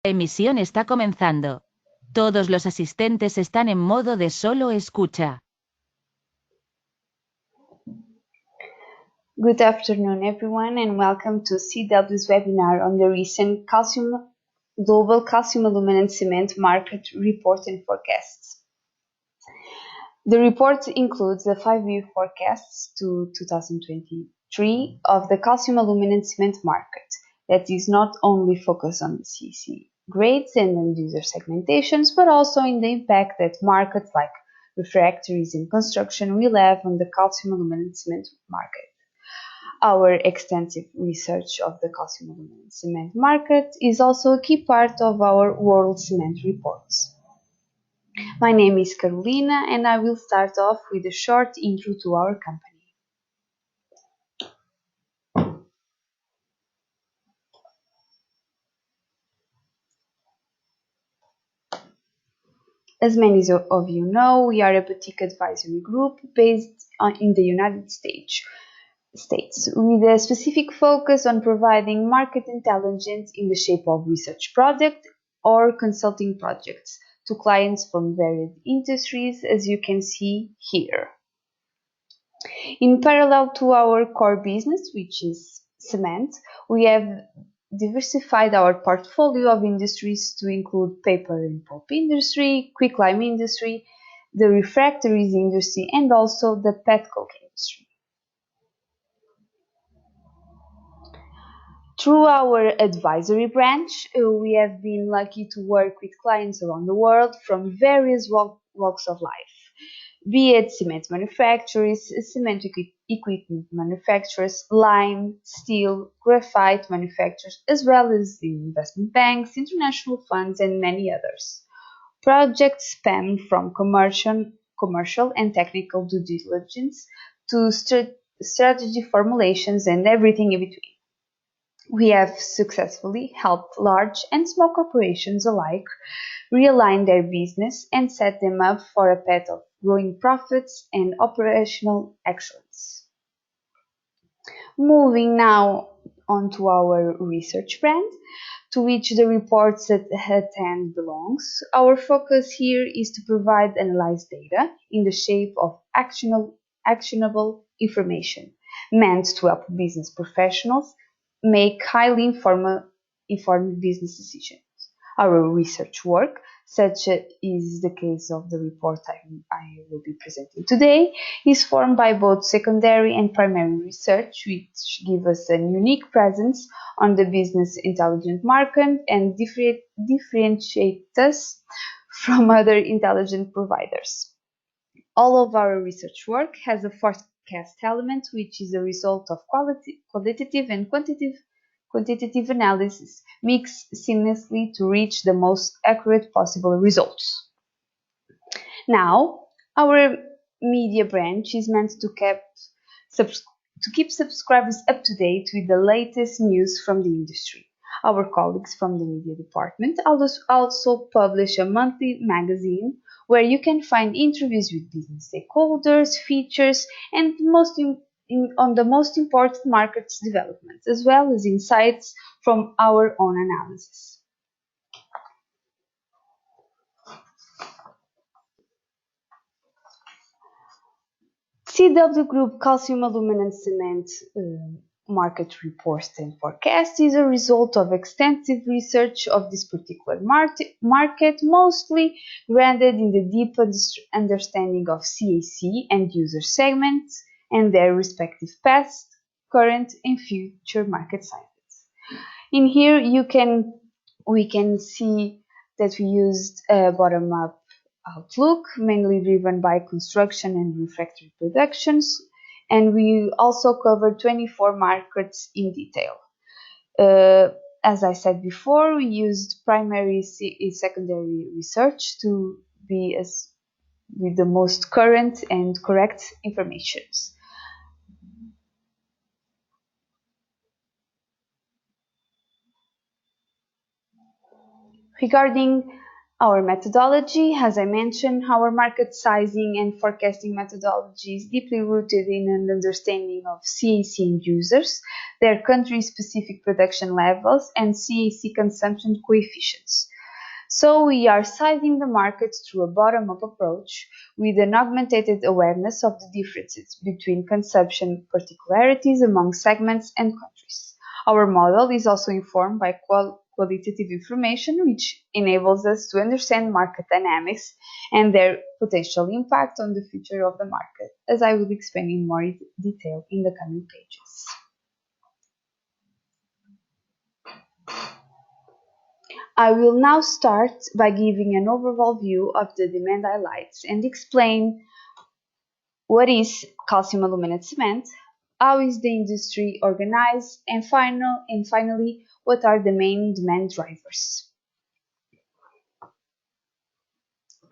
Emisión está comenzando. Todos los asistentes están en modo de solo escucha. Good afternoon, everyone, and welcome to CW's webinar on the recent global calcium aluminum cement market report and forecasts. The report includes the 5-year forecasts to 2023 of the calcium aluminum cement market that is not only focused on the CAC grades and end-user segmentations, but also in the impact that markets like refractories and construction will have on the calcium aluminum cement market. Our extensive research of the calcium aluminum cement market is also a key part of our World Cement reports. My name is Carolina, and I will start off with a short intro to our company. As many of you know, we are a boutique advisory group based in the United States, with a specific focus on providing market intelligence in the shape of research projects or consulting projects to clients from varied industries, as you can see here. In parallel to our core business, which is cement, we have diversified our portfolio of industries to include paper and pulp industry, quicklime industry, the refractories industry, and also the pet coke industry. Through our advisory branch, we have been lucky to work with clients around the world from various walks of life, be it cement manufacturers, cement equipment manufacturers, lime, steel, graphite manufacturers, as well as the investment banks, international funds, and many others. Projects span from commercial and technical due diligence to strategy formulations and everything in between. We have successfully helped large and small corporations alike realign their business and set them up for a path of growing profits and operational excellence. Moving now on to our research brand, to which the reports at hand belongs. Our focus here is to provide analyzed data in the shape of actionable information meant to help business professionals make highly informed business decisions. Our research work, such is the case of the report I will be presenting today, is formed by both secondary and primary research, which give us a unique presence on the business intelligence market and differentiate us from other intelligence providers. All of our research work has a forecast element, which is a result of qualitative and quantitative analysis mixed seamlessly to reach the most accurate possible results. Now, our media branch is meant to keep subscribers up to date with the latest news from the industry. Our colleagues from the media department also publish a monthly magazine where you can find interviews with business stakeholders, features, and on the most important markets developments, as well as insights from our own analysis. CW Group Calcium Aluminum Cement market report and forecast is a result of extensive research of this particular market, mostly grounded in the deep understanding of CAC and user segments and their respective past, current, and future market sizes. In here, we can see that we used a bottom-up outlook, mainly driven by construction and refractory productions, and we also covered 24 markets in detail. As I said before, we used primary and secondary research to be with the most current and correct informations. Regarding our methodology, as I mentioned, our market sizing and forecasting methodology is deeply rooted in an understanding of CAC and users, their country-specific production levels, and CAC consumption coefficients. So we are sizing the market through a bottom-up approach with an augmented awareness of the differences between consumption particularities among segments and countries. Our model is also informed by qualitative information, which enables us to understand market dynamics and their potential impact on the future of the market, as I will explain in more detail in the coming pages. I will now start by giving an overall view of the demand highlights and explain what is calcium aluminate cement, how is the industry organized, and finally, what are the main demand drivers.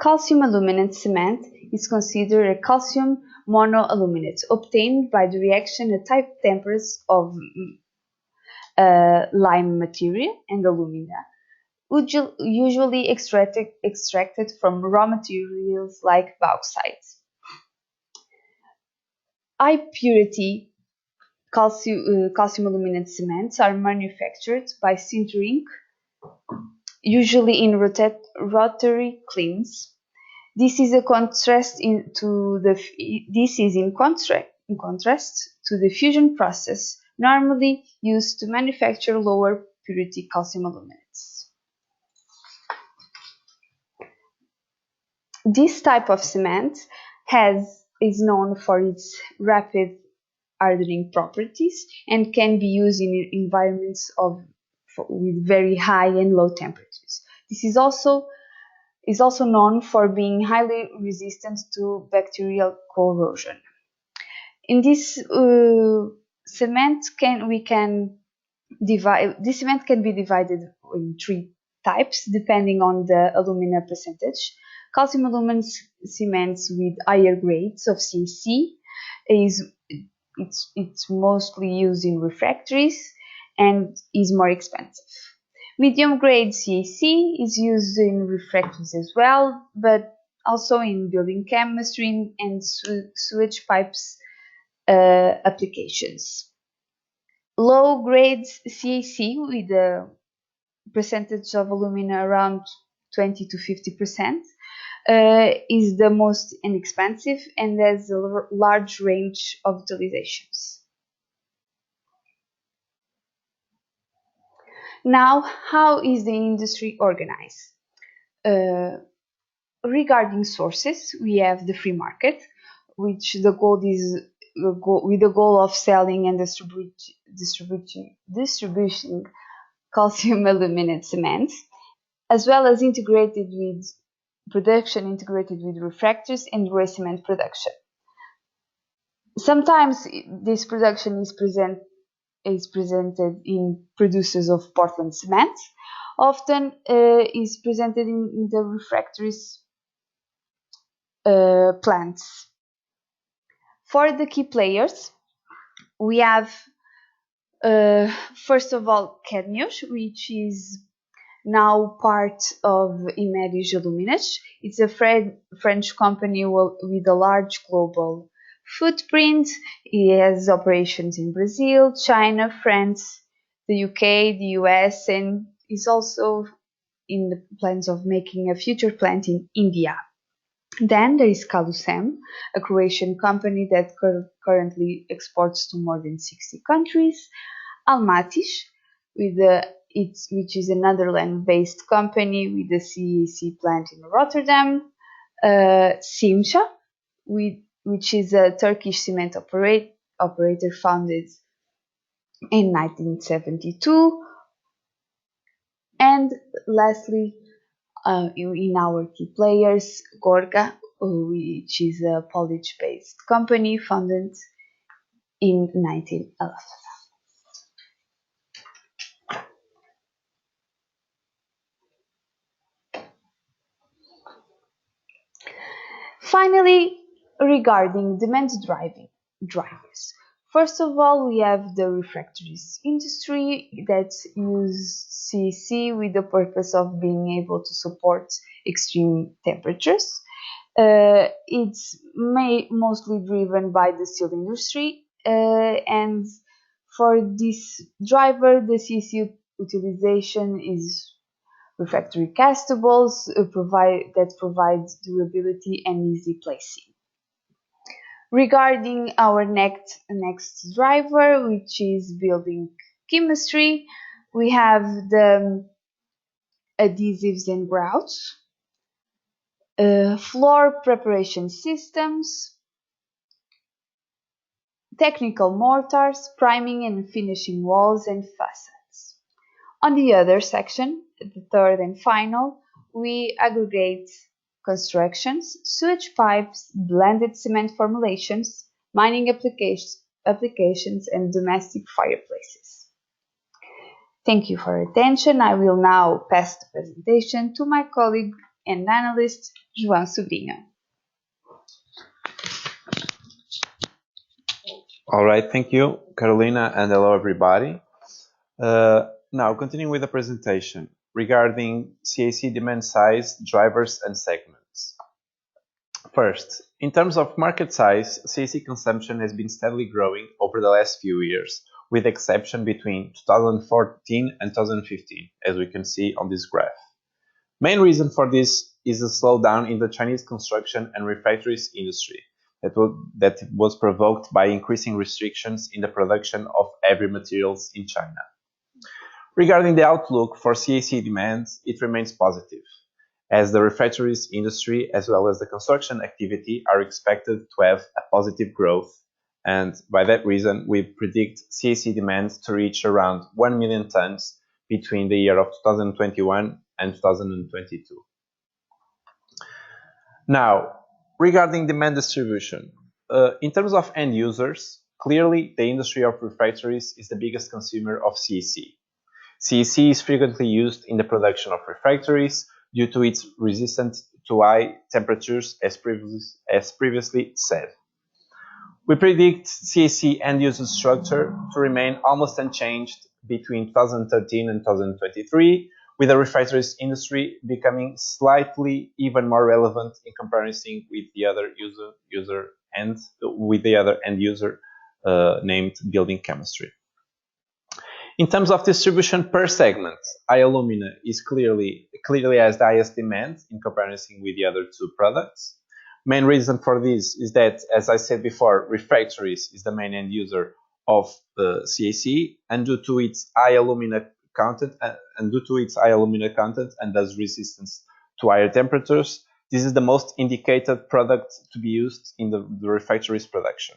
Calcium aluminate cement is considered a calcium monoaluminate obtained by the reaction at high temperatures of lime material and alumina, usually extracted from raw materials like bauxite. High purity calcium aluminate cements are manufactured by sintering, usually in rotary kilns. This is in contrast to the fusion process normally used to manufacture lower purity calcium aluminates. This type of cement is known for its rapid hardening properties and can be used in environments with very high and low temperatures. This is also known for being highly resistant to bacterial corrosion. In this cement can be divided in three types depending on the alumina percentage. Calcium aluminate cements with higher grades of CAC it's mostly used in refractories and is more expensive. Medium grade CAC is used in refractories as well, but also in building chemistry and sewage pipes applications. Low grade CAC with a percentage of alumina around 20 to 50% is the most inexpensive and has a large range of utilizations. Now, how is the industry organized? Regarding sources, we have the free market, which the goal is with the goal of selling and distributing calcium aluminate cement, as well as integrated with refractories and gray cement production. Sometimes this production is presented in producers of Portland cement. Often is presented in the refractories plants. For the key players, we have first of all Cadmius, which is now part of Imerys Aluminate. It's a French company with a large global footprint. It has operations in Brazil, China, France, the UK, the US, and is also in the plans of making a future plant in India. Then there is Kalusem, a Croatian company that currently exports to more than 60 countries. Almatis, which is a Netherlands-based company with a CAC plant in Rotterdam. Simca, which is a Turkish cement operator founded in 1972. And lastly, in our key players, Gorga, which is a Polish-based company founded in 1911. Finally, regarding demand drivers. First of all, we have the refractories industry that use CAC with the purpose of being able to support extreme temperatures. It's mostly driven by the steel industry and For this driver, the CC utilization is refractory castables that provides durability and easy placing. Regarding our next driver, which is building chemistry, we have the adhesives and grouts, floor preparation systems, technical mortars, priming and finishing walls and facades. On the other section, the third and final, we aggregate constructions, sewage pipes, blended cement formulations, mining applications and domestic fireplaces. Thank you for your attention. I will now pass the presentation to my colleague and analyst, João Sobrinho. All right, thank you, Carolina, and hello, everybody. Now, continuing with the presentation regarding CAC demand size, drivers, and segments. First, in terms of market size, CAC consumption has been steadily growing over the last few years, with exception between 2014 and 2015, as we can see on this graph. Main reason for this is a slowdown in the Chinese construction and refractories industry that was provoked by increasing restrictions in the production of heavy materials in China. Regarding the outlook for CAC demand, it remains positive, as the refractories industry as well as the construction activity are expected to have a positive growth, and by that reason we predict CAC demand to reach around 1 million tons between the year of 2021 and 2022. Now, regarding demand distribution, in terms of end users, clearly the industry of refractories is the biggest consumer of CAC. CAC is frequently used in the production of refractories due to its resistance to high temperatures, as previously said. We predict CAC end user structure to remain almost unchanged between 2013 and 2023, with the refractories industry becoming slightly even more relevant in comparison with the other end user named building chemistry. In terms of distribution per segment, high alumina is clearly has the highest demand in comparison with the other two products. Main reason for this is that, as I said before, refractories is the main end user of CAC, and due to its high alumina content and thus resistance to higher temperatures, this is the most indicated product to be used in the refractories production.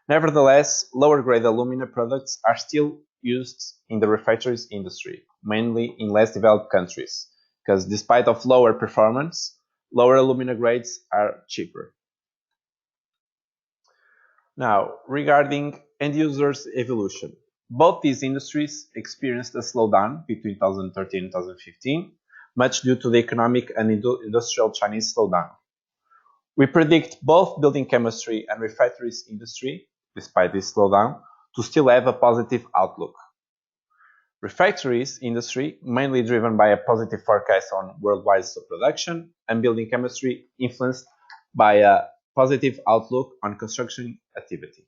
Nevertheless, lower grade alumina products are still used in the refractories industry, mainly in less developed countries, because despite of lower performance, lower alumina grades are cheaper. Now, regarding end users evolution, both these industries experienced a slowdown between 2013 and 2015, much due to the economic and industrial Chinese slowdown. We predict both building chemistry and refractories industry, despite this slowdown, to still have a positive outlook. Refractories industry, mainly driven by a positive forecast on worldwide steel production, and building chemistry influenced by a positive outlook on construction activity.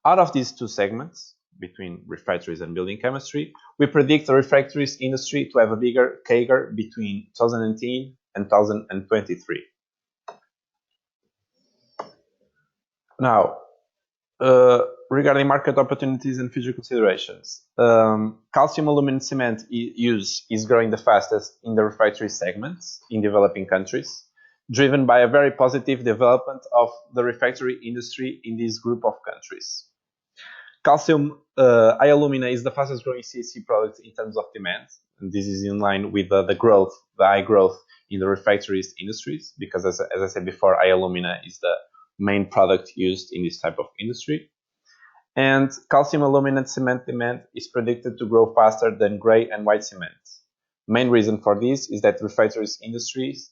Out of these two segments, between refractories and building chemistry, we predict the refractories industry to have a bigger CAGR between 2019 and 2023. Now, regarding market opportunities and future considerations, calcium aluminum cement use is growing the fastest in the refractory segments in developing countries, driven by a very positive development of the refractory industry in this group of countries. Calcium alumina is the fastest growing CAC product in terms of demand, and this is in line with the high growth in the refractories industries, because as I said before, alumina is the main product used in this type of industry. And calcium aluminate cement demand is predicted to grow faster than gray and white cement. Main reason for this is that refractories industries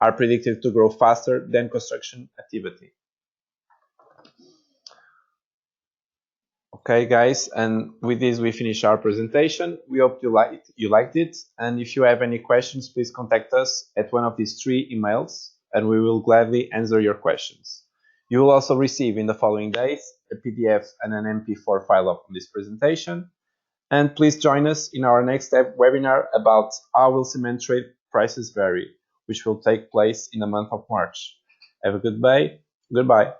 are predicted to grow faster than construction activity. Okay, guys, and with this we finish our presentation. We hope you liked it, and if you have any questions, please contact us at one of these 3 emails, and we will gladly answer your questions. You will also receive in the following days a PDF and an MP4 file of this presentation. And please join us in our next webinar about how will cement trade prices vary, which will take place in the month of March. Have a good day. Goodbye.